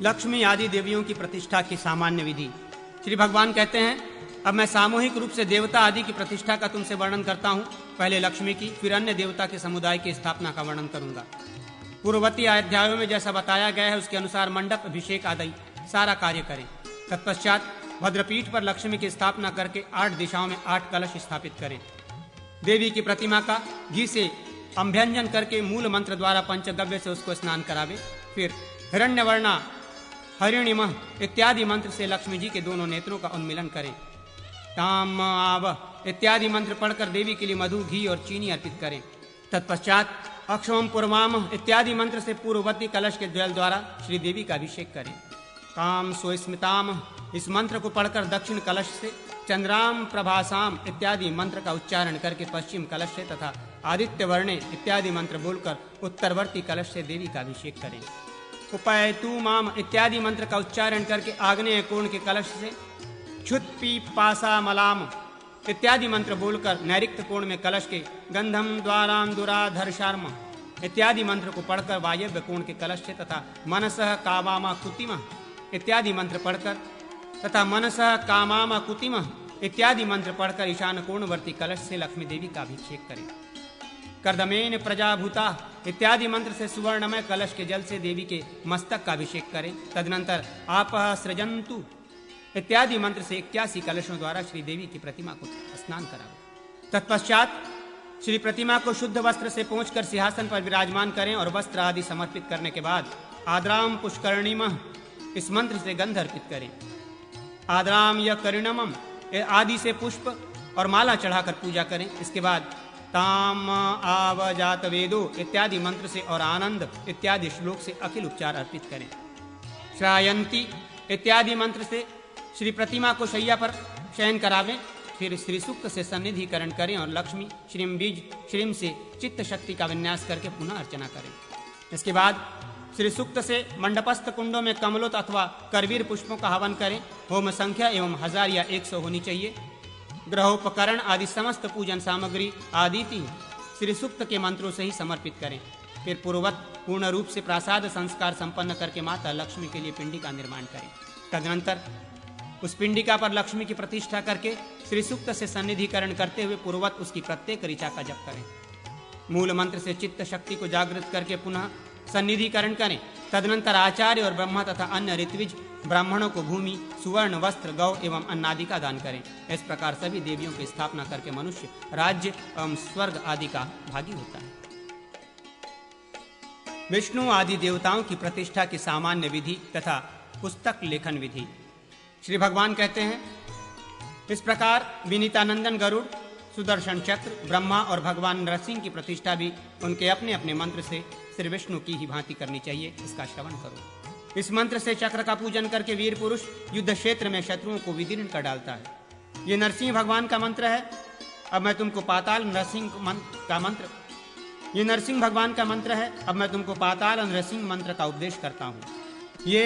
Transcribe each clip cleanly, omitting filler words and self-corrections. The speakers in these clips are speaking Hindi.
लक्ष्मी आदि देवियों की प्रतिष्ठा की सामान्य विधि। श्री भगवान कहते हैं, अब मैं सामूहिक रूप से देवता आदि की प्रतिष्ठा का तुमसे वर्णन करता हूँ। पहले लक्ष्मी की, फिर अन्य देवता के समुदाय की स्थापना का वर्णन करूंगा। पूर्ववर्ती अध्यायों में जैसा बताया गया है उसके अनुसार मंडप, अभिषेक आदि सारा कार्य करें। तत्पश्चात भद्रपीठ पर लक्ष्मी की स्थापना करके 8 दिशाओं में 8 कलश स्थापित करें। देवी की प्रतिमा का घी से अभ्यंजन करके मूल मंत्र द्वारा पंचगव्य से उसको स्नान करावे। फिर हिरण्यवर्णा, हरिणिमः इत्यादि मंत्र से लक्ष्मी जी के दोनों नेत्रों का उन्मिलन करें। ताम आव इत्यादि मंत्र पढ़कर देवी के लिए मधु, घी और चीनी अर्पित करें। तत्पश्चात अक्षम पूर्वाम इत्यादि मंत्र से पूर्ववर्ती कलश के जल द्वारा श्री देवी का अभिषेक करें। काम स्वस्मिताम इस मंत्र को पढ़कर दक्षिण कलश से चंद्राम प्रभासाम इत्यादि मंत्र का उच्चारण करके पश्चिम कलश से तथा आदित्य वर्णे इत्यादि मंत्र बोलकर उत्तरवर्ती कलश से देवी का अभिषेक करें। उपैतु माम इत्यादि मंत्र का उच्चारण करके आग्नेय कोण के कलश से क्षुत पीपासा मलाम इत्यादि मंत्र बोलकर नैऋत्य कोण में कलश के गंधम द्वाराम दुराधर्षार्म इत्यादि मंत्र को पढ़कर वायव्य कोण के कलश से तथा मनसः कावामा कुतिम इत्यादि मंत्र पढ़कर तथा मनसः कामामा कुतिम इत्यादि मंत्र पढ़कर ईशान कोणवर्ती कलश से लक्ष्मी देवी का अभिषेक करें। कर्दमेन प्रजाभूता इत्यादि मंत्र से सुवर्णमय कलश के जल से देवी के मस्तक का अभिषेक करें। तदनंतर आपः सृजन्तु इत्यादि मंत्र से 81 कलशों द्वारा श्री देवी की प्रतिमा को स्नान करावें। तत्पश्चात श्री प्रतिमा को शुद्ध वस्त्र से पोंछकर सिंहासन पर विराजमान करें और वस्त्र आदि समर्पित करने के बाद आद्राम पुष्करणीमः इस मंत्र से गंध अर्पित करें। आद्राम या करिणमम आदि से पुष्प और माला चढ़ाकर पूजा करें। इसके बाद ताम आवजात वेदो इत्यादि मंत्र से और आनंद इत्यादि श्लोक से अखिल उपचार अर्पित करें। श्रायंती इत्यादि मंत्र से श्री प्रतिमा को शैया पर शयन करावें। फिर श्री सूक्त से सन्निधिकरण करें और लक्ष्मी श्रीम बीज श्रीम से चित्त शक्ति का विन्यास करके पुनः अर्चना करें। इसके बाद श्री सूक्त से मंडपस्थ कुंडों में कमलोत अथवा करवीर पुष्पों का हवन करें। होम संख्या एवं 1000 या 100 होनी चाहिए। ग्रहोपकरण आदि समस्त पूजन सामग्री आदिति श्री सूक्त के मंत्रों से ही समर्पित करें। फिर पूर्ववत पूर्ण रूप से प्रासाद संस्कार संपन्न करके माता लक्ष्मी के लिए पिंडी का निर्माण करें। तदनंतर उस पिंडिका पर लक्ष्मी की प्रतिष्ठा करके श्री सूक्त से सन्निधिकरण करते हुए पूर्ववत उसकी प्रत्येक ऋचा का जप करें। मूल मंत्र से चित्त शक्ति को जागृत करके पुनः सन्निधिकरण करें। तदनंतर आचार्य और ब्रह्मा तथा अन्य ऋत्विज ब्राह्मणों को भूमि, सुवर्ण, वस्त्र, गौ एवं अन्नादि का दान करें। इस प्रकार सभी देवियों की स्थापना करके मनुष्य राज्य एवं स्वर्ग आदि का भागी होता है। विष्णु आदि देवताओं की प्रतिष्ठा की सामान्य विधि तथा पुस्तक लेखन विधि। श्री भगवान कहते हैं, इस प्रकार विनीतानंदन गरुड़, सुदर्शन चक्र, ब्रह्मा और भगवान नरसिंह की प्रतिष्ठा भी उनके अपने अपने मंत्र से श्री विष्णु की ही भांति करनी चाहिए। इसका श्रवण करो। इस मंत्र से चक्र का पूजन करके वीर पुरुष युद्ध क्षेत्र में शत्रुओं को विदीर्ण कर डालता है। ये नरसिंह भगवान का मंत्र है। अब मैं तुमको पाताल नरसिंह का मंत्र ये नरसिंह भगवान का मंत्र है। अब मैं तुमको पाताल नरसिंह मंत्र का उपदेश करता हूँ। ये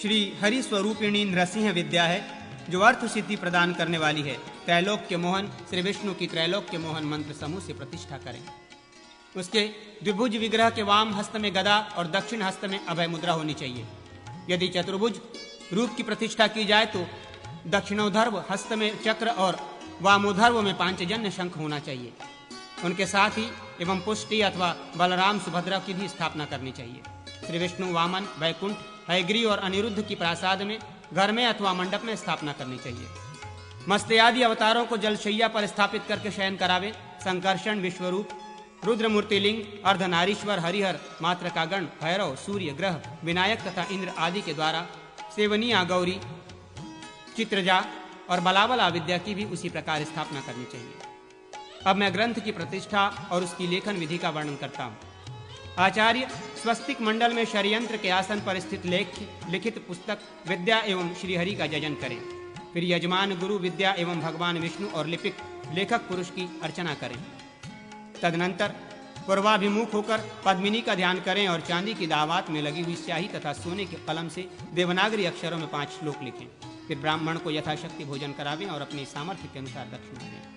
श्री हरि स्वरूपिणी नरसिंह विद्या है जो अर्थ सिद्धि प्रदान करने वाली है। त्रैलोक्य मोहन श्री विष्णु की त्रैलोक्य मोहन मंत्र समूह से प्रतिष्ठा करें। उसके द्विभुज विग्रह के वाम हस्त में गदा और दक्षिण हस्त में अभय मुद्रा होनी चाहिए। यदि चतुर्भुज रूप की प्रतिष्ठा की जाए तो दक्षिणोधर्व हस्त में चक्र और वामोधर्व में पांचजन्य शंख होना चाहिए। उनके साथ ही एवं पुष्टि अथवा बलराम सुभद्रा की भी स्थापना करनी चाहिए। श्री विष्णु वामन, वैकुंठ, हयग्री और अनिरुद्ध की प्रासाद में, घर में अथवा मंडप में स्थापना करनी चाहिए। मत्स्यादि अवतारों को जलशैया पर स्थापित करके शयन करावे। संकर्षण, विश्वरूप, रुद्रमूर्तिलिंग, अर्धनारीश्वर, हरिहर, मातृकागण, भैरव, सूर्य, ग्रह, विनायक तथा इंद्र आदि के द्वारा सेवनिया, गौरी, चित्रजा और बलाबला विद्या की भी उसी प्रकार स्थापना करनी चाहिए। अब मैं ग्रंथ की प्रतिष्ठा और उसकी लेखन विधि का वर्णन करता हूँ। आचार्य स्वस्तिक मंडल में षड्यंत्र के आसन पर स्थित लिखित पुस्तक विद्या एवं श्रीहरि का जजन करें। फिर यजमान गुरु विद्या एवं भगवान विष्णु और लिपिक लेखक पुरुष की अर्चना करें। तदनंतर पूर्वाभिमुख होकर पद्मिनी का ध्यान करें और चांदी की दावात में लगी हुई स्याही तथा सोने के कलम से देवनागरी अक्षरों में 5 श्लोक लिखें। फिर ब्राह्मण को यथाशक्ति भोजन करावें और अपनी सामर्थ्य के अनुसार दक्षिणा दें।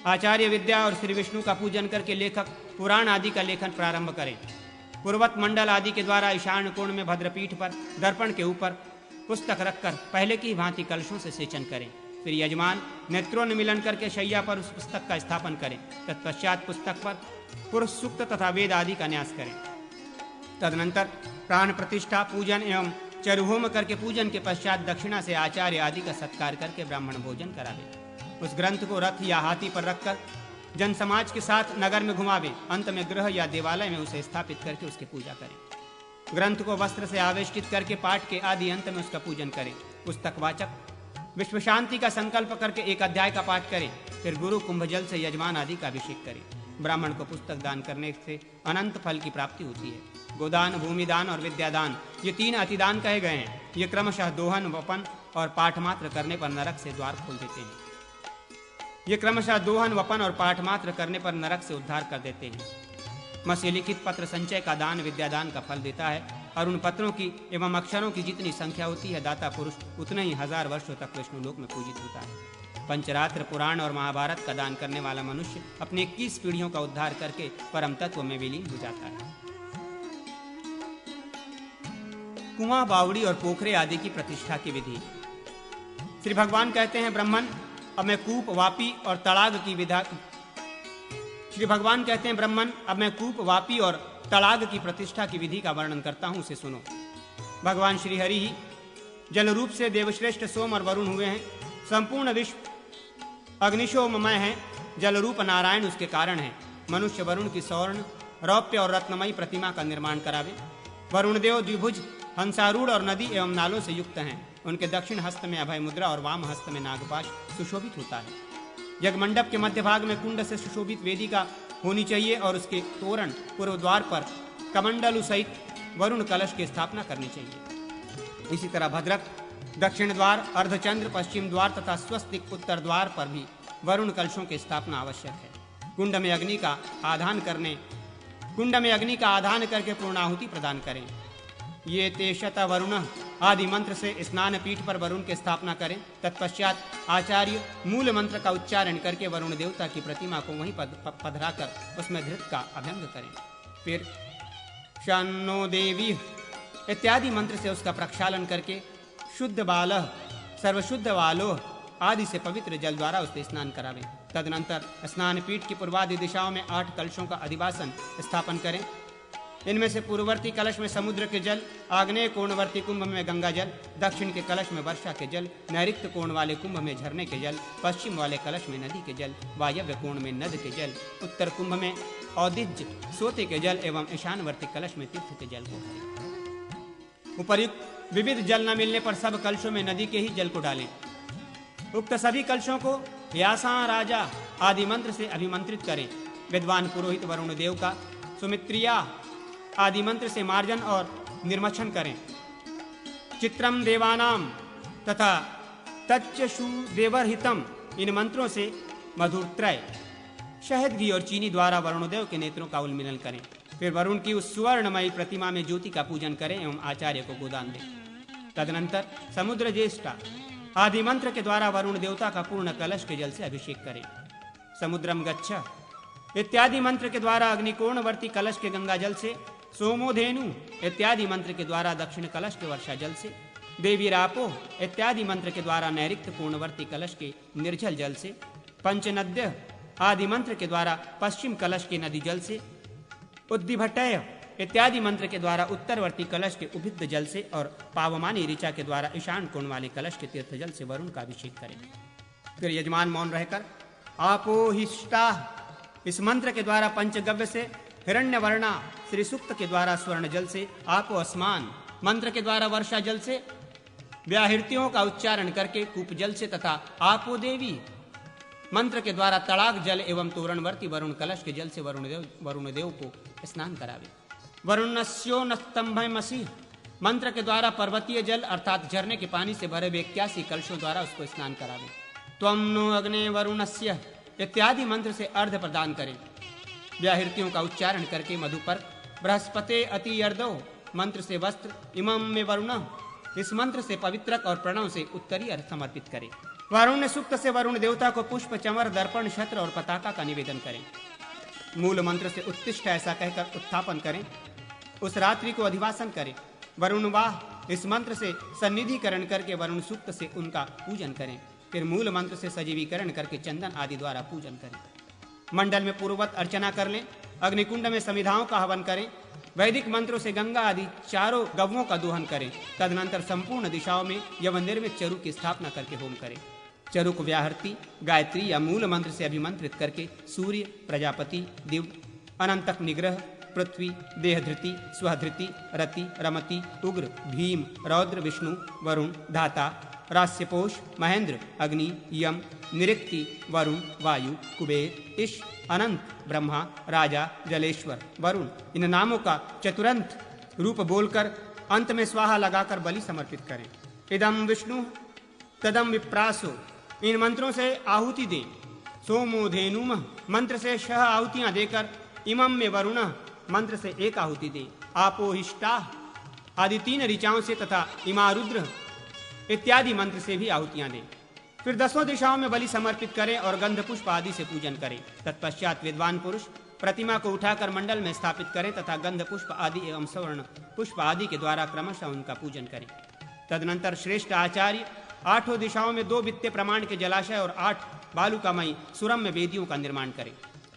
आचार्य विद्या और श्री विष्णु का पूजन करके लेखक पुराण आदि का लेखन प्रारंभ करें। पूर्वत मंडल आदि के द्वारा ईशान कोण में भद्रपीठ पर दर्पण के ऊपर पुस्तक रखकर पहले की भांति कलशों से सेचन करें। फिर यजमान नेत्रोन्मिलन करके शैया पर उस पुस्तक का स्थापन करें। तत्पश्चात पुस्तक पर पुरुष सूक्त तथा वेद आदि का न्यास करें। तदनंतर प्राण प्रतिष्ठा, पूजन एवं चरुहोम करके पूजन के पश्चात दक्षिणा से आचार्य आदि का सत्कार करके ब्राह्मण भोजन करावे। उस ग्रंथ को रथ या हाथी पर रखकर जन समाज के साथ नगर में घुमावे। अंत में गृह या देवालय में उसे स्थापित करके उसकी पूजा करें। ग्रंथ को वस्त्र से आवेष्टित करके पाठ के आदि अंत में उसका पूजन करें। पुस्तकवाचक विश्व शांति का संकल्प करके एक अध्याय का पाठ करें। फिर गुरु कुंभ जल से यजमान आदि का अभिषेक करें। ब्राह्मण को पुस्तक दान करने से अनंत फल की प्राप्ति होती है। गोदान, भूमिदान और विद्यादान ये 3 अतिदान कहे गए हैं। ये क्रमशः दोहन, वपन और पाठ मात्र करने पर नरक से द्वार खोल देते हैं। ये क्रमशः दोहन, वपन और पाठ मात्र करने पर नरक से उद्धार कर देते हैं। मसी लिखित पत्र संचय का दान विद्यादान का फल देता है और उन पत्रों की एवं अक्षरों की जितनी संख्या होती है दाता पुरुष उतने ही 1000 वर्षों तक विष्णु लोक में पूजित होता है। पंचरात्र, पुराण और महाभारत का दान करने वाला मनुष्य अपने 21 पीढ़ियों का उद्धार करके परम तत्व में विलीन हो जाता है। कुआं, बावड़ी और पोखरे आदि की प्रतिष्ठा की विधि। श्री भगवान कहते हैं, ब्राह्मण अब मैं कूप, वापी और तड़ाग की विधा श्री भगवान कहते हैं, ब्राह्मण अब मैं कूप, वापी और तड़ाग की प्रतिष्ठा की विधि का वर्णन करता हूं, उसे सुनो। भगवान श्री हरि ही जल रूप से देवश्रेष्ठ सोम और वरुण हुए हैं। संपूर्ण विश्व अग्निशोममय है। जल रूप नारायण उसके कारण है। मनुष्य वरुण की स्वर्ण, रौप्य और रत्नमयी प्रतिमा का निर्माण करावे। वरुण देव द्विभुज, हंसारूढ़ और नदी एवं नालों से युक्त हैं। उनके दक्षिण हस्त में अभय मुद्रा और वाम हस्त में नागपाश सुशोभित होता है। यज्ञमंडप के मध्य भाग में कुंड से सुशोभित वेदिका होनी चाहिए और उसके तोरण पूर्व द्वार पर कमंडलु सहित वरुण कलश की स्थापना करनी चाहिए। इसी तरह भद्रक दक्षिण द्वार, अर्धचंद्र पश्चिम द्वार तथा स्वस्तिक उत्तर द्वार पर भी वरुण कलशों की स्थापना आवश्यक है। कुंड में अग्नि का आधान करके पूर्णाहुति प्रदान करें। ये तेषत वरुण आदि मंत्र से स्नान पीठ पर वरुण की स्थापना करें। तत्पश्चात आचार्य मूल मंत्र का उच्चारण करके वरुण देवता की प्रतिमा को वहीं पधराकर उसमें धृत का अभ्यंग करें। फिर शन्नो देवी इत्यादि मंत्र से उसका प्रक्षालन करके शुद्ध बालह, सर्वशुद्ध वालोह आदि से पवित्र जल द्वारा उससे स्नान करावें। तदनंतर स्नान पीठ की पूर्वादि दिशाओं में 8 कलशों का अधिवासन स्थापन करें। इनमें से पूर्ववर्ती कलश में समुद्र के जल, आग्नेय कोणवर्ती कुंभ में गंगा जल, दक्षिण के कलश में वर्षा के जल, नैऋत्य कोण वाले कुंभ में झरने के जल, पश्चिम वाले कलश में नदी के जल, वायव्य कोण में नद के जल, उत्तर कुंभ में औदिज्य सोते के जल एवं ईशानवर्ती कलश में तीर्थ के जल को भरें। उपर्युक्त विविध जल न मिलने पर सब कलशों में नदी के ही जल को डालें। उक्त सभी कलशों को व्यासा राजा आदि मंत्र से अभिमंत्रित करें। विद्वान पुरोहित वरुण देव का सुमित्रिया आदि मंत्र से मार्जन और निर्मक्षण करें। चित्रम देवानाम तथा तच्चु देवरहितम इन मंत्रों से मधुरत्रय, शहद, घी और चीनी द्वारा वरुणदेव के नेत्रों का उन्मिलन करें। फिर वरुण की उस सुवर्णमयी प्रतिमा में ज्योति का पूजन करें एवं आचार्य को गोदान दें। तदनंतर समुद्र ज्येष्ठा आदि मंत्र के द्वारा वरुण देवता का पूर्ण कलश के जल से अभिषेक करें। समुद्रम गच्छ इत्यादि मंत्र के द्वारा अग्निकोणवर्ती कलश के गंगा जल से, सोमोधेनु इत्यादि मंत्र के द्वारा दक्षिण कलश के वर्षा जल से, देवी रापो इत्यादि मंत्र के द्वारा नैऋत्य पूर्णवर्ती कलश के निर्जल जल से, पंचनद्य आदि मंत्र के द्वारा पश्चिम कलश के नदी जल से, उद्दिभटय इत्यादि मंत्र के द्वारा उत्तरवर्ती कलश के उभिद्ध जल से और पावमानी ऋचा के द्वारा ईशान कोण वाले कलश के तीर्थ जल से वरुण का अभिषेक करें। फिर यजमान मौन रहकर आपोहिष्टा इस मंत्र के द्वारा पंचगव्य से, हिरण्य वर्णा श्री सूक्त के द्वारा स्वर्ण जल से, आपो अस्मान मंत्र के द्वारा वर्षा जल से, व्याहृतियों का उच्चारण करके कूप जल से तथा आपो देवी मंत्र के द्वारा तड़ाग जल एवं तोरणवर्ती वरुण कलश के जल से वरुण देव को स्नान करावे। वरुणस्यो नस्तंभमसि मंत्र के द्वारा पर्वतीय जल अर्थात झरने के पानी से भरे 81 कलशों द्वारा उसको स्नान करावे। त्वं नो अग्ने वरुणस्य इत्यादि मंत्र से अर्घ्य प्रदान करें। व्याहृतियों का उच्चारण करके मधु पर बृहस्पते अति अर्धो मंत्र से वस्त्र, इमं में वरुण इस मंत्र से पवित्रक और प्रणव से उत्तरी अर्घ समर्पित करें। वरुण सूक्त से वरुण देवता को पुष्प, चमर, दर्पण, छत्र और पताका का निवेदन करें। मूल मंत्र से उत्तिष्ठ ऐसा कहकर उत्थापन करें। उस रात्रि को अधिवासन करें। वरुण वाह इस मंत्र से सन्निधिकरण करके वरुण सूक्त से उनका पूजन करें। फिर मूल मंत्र से सजीवीकरण करके चंदन आदि द्वारा पूजन करें। मंडल में पूर्ववत अर्चना कर लें। अग्निकुंड में समिधाओं का हवन करें। वैदिक मंत्रों से गंगा आदि चारों गवों का दोहन करें। तदनंतर संपूर्ण दिशाओं में यव निर्मित चरु की स्थापना करके होम करें। चरु को व्याहृति गायत्री या मूल मंत्र से अभिमंत्रित करके सूर्य, प्रजापति, दिव्य, अनंतक निग्रह, पृथ्वी, देहधृति, स्वधृति, रति, रमति, उग्र, भीम, रौद्र, विष्णु, वरुण, धाता, रास्यपोष, महेंद्र, अग्नि, यम, निरिक्ति, वरुण, वायु, कुबेर, ईश, अनंत, ब्रह्मा, राजा, जलेश्वर, वरुण इन नामों का चतुरंत रूप बोलकर अंत में स्वाहा लगाकर बलि समर्पित करें। इदम विष्णु तदम विप्रासो इन मंत्रों से आहुति दें। सोमो धेनुम मंत्र से 6 आहुतियां देकर इमम में वरुण मंत्र से 1 आहुति दें। आपोहिष्टा आदि 3 ऋचाओं से तथा इमारुद्र इत्यादि मंत्र से भी आहुतियां दें। फिर 10 दिशाओं में बलि समर्पित करें और गंध पुष्प आदि से पूजन करें। तत्पश्चात विद्वान पुरुष प्रतिमा को उठाकर मंडल में स्थापित करें तथा गंध पुष्प आदि एवं स्वर्ण पुष्प आदि के द्वारा क्रमशः उनका पूजन करें। तदनंतर श्रेष्ठ आचार्य 8 दिशाओं में 2 वित्तीय प्रमाण के जलाशय और 8 बालुकामयी सुरम्य वेदियों का निर्माण करें।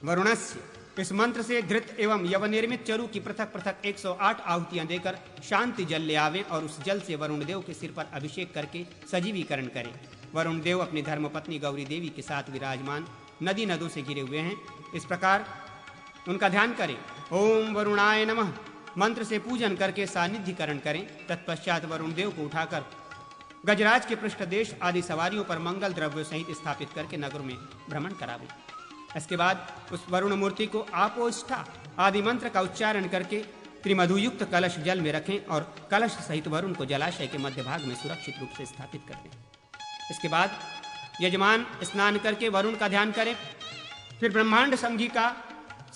वरुणस्य इस मंत्र से घृत एवं यवनिर्मित चरु की पृथक पृथक 108 आहुतियां देकर शांति जल ले आवे और उस जल से वरुण देव के सिर पर अभिषेक करके सजीवीकरण करें। वरुण देव अपनी धर्मपत्नी गौरी देवी के साथ विराजमान नदी नदों से घिरे हुए हैं। इस प्रकार उनका ध्यान करें। ओम वरुणाय नमः मंत्र से पूजन करके सानिध्यकरण करें। तत्पश्चात वरुण देव को उठाकर गजराज के पृष्ठदेश आदि सवारियों पर मंगल द्रव्य सहित स्थापित करके नगर में भ्रमण करावे। इसके बाद उस वरुण मूर्ति को आपोष्ठा आदि मंत्र का उच्चारण करके त्रिमधुयुक्त कलश जल में रखें और कलश सहित वरुण को जलाशय के मध्य भाग में सुरक्षित रूप से स्थापित कर दें। इसके बाद यजमान स्नान करके वरुण का ध्यान करें। फिर ब्रह्मांड संघिका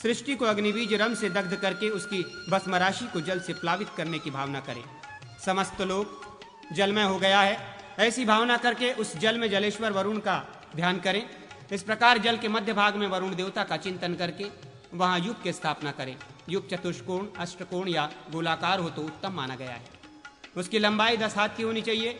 सृष्टि को अग्निबीज रम से दग्ध करके उसकी भस्म राशि को जल से प्लावित करने की भावना करें। समस्त लोक जलमय हो गया है ऐसी भावना करके उस जल में जलेश्वर वरुण का ध्यान करें। इस प्रकार जल के मध्य भाग में वरुण देवता का चिंतन करके वहां युग की स्थापना करें। युग चतुष्कोण, अष्टकोण या गोलाकार हो तो उत्तम माना गया है। उसकी लंबाई 10 हाथ की होनी चाहिए।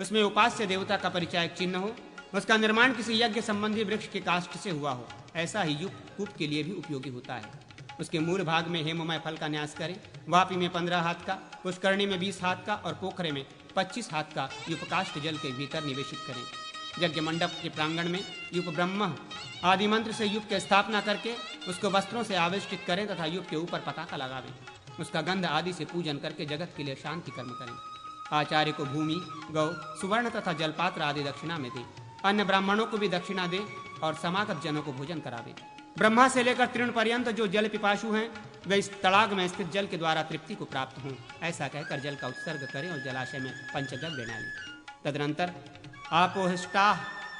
उसमें उपास्य देवता का परिचायक चिन्ह हो। उसका निर्माण किसी यज्ञ संबंधी वृक्ष के काष्ठ से हुआ हो। ऐसा ही युग कूप के लिए भी उपयोगी होता है। उसके मूल भाग में हेममय फल का न्यास करें। वापी में 15 हाथ का, पुष्करणी में 20 हाथ का और पोखरे में 25 हाथ का युपकाष्ठ जल के भीतर निवेशित करें। यज्ञ मंडप के प्रांगण में युप ब्रह्म आदि मंत्र से युप की स्थापना करके उसको वस्त्रों से आविष्टित करें तथा युप के ऊपर पताका लगावें। उसका गंध आदि से पूजन करके जगत के लिए शांति कर्म करें। आचार्य को भूमि, गौ, सुवर्ण तथा जलपात्र आदि दक्षिणा में दें। अन्य ब्राह्मणों को भी दक्षिणा दें और समागत जनों को भोजन करावें। ब्रह्मा से लेकर तृण पर्यंत जो जल पिपासु हैं वे इस तड़ाग में स्थित जल के द्वारा तृप्ति को प्राप्त हों, ऐसा कहकर जल का उत्सर्ग करें और जलाशय में पंचगव्य डालें। तदनंतर आपोहिष्टा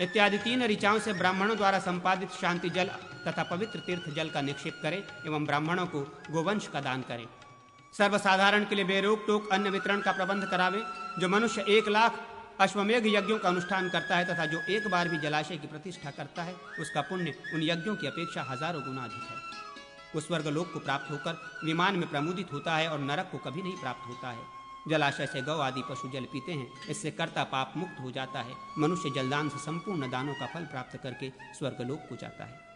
इत्यादि 3 ऋचाओं से ब्राह्मणों द्वारा संपादित शांति जल तथा पवित्र तीर्थ जल का निक्षेप करें एवं ब्राह्मणों को गोवंश का दान करें। सर्वसाधारण के लिए बेरोक टोक अन्न वितरण का प्रबंध करावे। जो मनुष्य 1 लाख अश्वमेघ यज्ञों का अनुष्ठान करता है तथा जो एक बार भी जलाशय की प्रतिष्ठा करता है उसका पुण्य उन यज्ञों की अपेक्षा हजारों गुना अधिक है। वो स्वर्ग लोक को प्राप्त होकर विमान में प्रमुदित होता है और नरक को कभी नहीं प्राप्त होता है। जलाशय से गौ आदि पशु जल पीते हैं। इससे कर्ता पाप मुक्त हो जाता है। मनुष्य जलदान से संपूर्ण दानों का फल प्राप्त करके स्वर्ग लोक को जाता है।